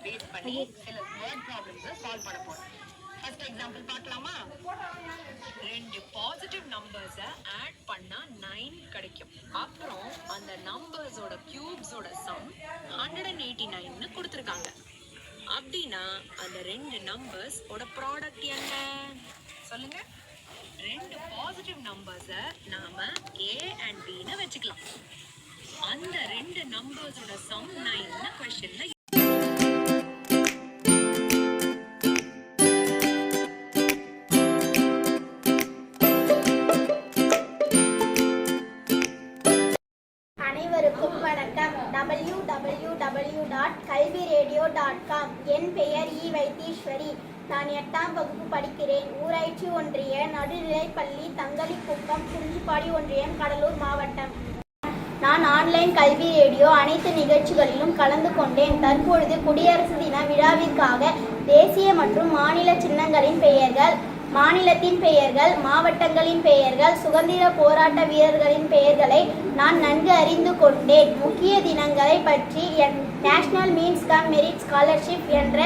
Base பண்ணி சில word ப்ராப்ளம்ஸை solve பண்ண போறோம். ஃபர்ஸ்ட் எக்ஸாம்பிள் பார்க்கலாமா? ரெண்டு பாசிட்டிவ் நம்பர்ஸை ஆட் பண்ணா 9 கிடைக்கும். அப்புறம் அந்த நம்பர்ஸோட கியூப்ஸோட சம் 189ன்னு கொடுத்துருக்காங்க. அப்படின்னா அந்த ரெண்டு நம்பர்ஸ் ஓட ப்ராடக்ட் என்ன சொல்லுங்க? ரெண்டு பாசிட்டிவ் நம்பர்ஸை நாம A and Bன்னு வச்சுக்கலாம். அந்த ரெண்டு நம்பர்ஸோட சம் 9ன்னு क्वेश्चनல அனைவருக்கும் வணக்கம். www.kalviradio.com. என் பெயர் ஈ. வைத்தீஸ்வரி. நான் 8ஆம் வகுப்பு படிக்கிறேன். ஊராட்சி ஒன்றிய நடுநிலைப்பள்ளி தங்களிக்குப்பம், குறிஞ்சிப்பாடி ஒன்றியம், கடலூர் மாவட்டம். நான் ஆன்லைன் கல்வி ரேடியோ அனைத்து நிகழ்ச்சிகளிலும் கலந்து கொண்டேன். தற்பொழுது குடியரசு தின விழாவிற்காக தேசிய மற்றும் மாநில சின்னங்களின் பெயர்கள், மாநிலத்தின் பெயர்கள், மாவட்டங்களின் பெயர்கள், சுதந்திர போராட்ட வீரர்களின் பெயர்களை நான் நன்கு அறிந்து கொண்டேன். முக்கிய தினங்களை பற்றி national means come merit scholarship என்ற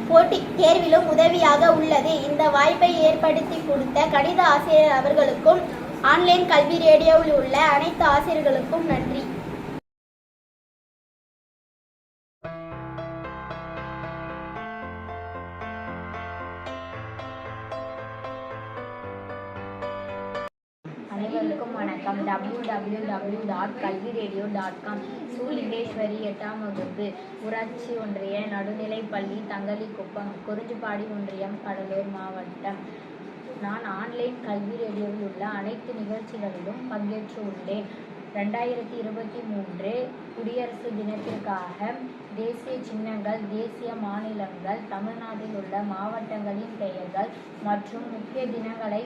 போட்டி தேர்விலும் உதவியாக உள்ளது. இந்த வாய்ப்பை ஏற்படுத்தி கொடுத்த கணித ஆசிரியர் அவர்களுக்கும் ஆன்லைன் கல்வி ரேடியோவில் உள்ள அனைத்து ஆசிரியர்களுக்கும் நன்றி. அனைவருக்கும் வணக்கம். www.kalviradio.com. சு. லிங்கேஸ்வரி, 8ஆம் வகுப்பு, ஊராட்சி ஒன்றிய நடுநிலைப்பள்ளி தங்களிக்குப்பம், குறிஞ்சிப்பாடி ஒன்றியம், கடலூர் மாவட்டம். நான் ஆன்லைன் கல்வி ரேடியோவில் உள்ள அனைத்து நிகழ்ச்சிகளிலும் பங்கேற்று உள்ளேன். 2023 குடியரசு தினத்திற்காக தேசிய சின்னங்கள், தேசிய மாநிலங்கள், தமிழ்நாட்டில் உள்ள மாவட்டங்களின் பெயர்கள் மற்றும் முக்கிய தினங்களை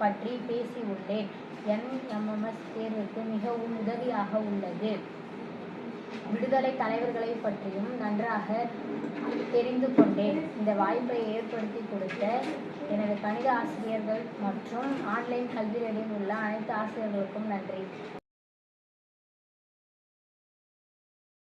பற்றி பேசியுள்ளேன். NMS தேர்வுக்கு மிகவும் உதவியாக உள்ளது. விடுதலை தலைவர்களை பற்றியும் நன்றாக தெரிந்து கொண்டேன். இந்த வாய்ப்பை ஏற்படுத்தி கொடுத்த எனது கணித ஆசிரியர்கள் மற்றும் ஆன்லைன் கல்வி ரேடியோவில் உள்ள அனைத்து ஆசிரியர்களுக்கும் நன்றி.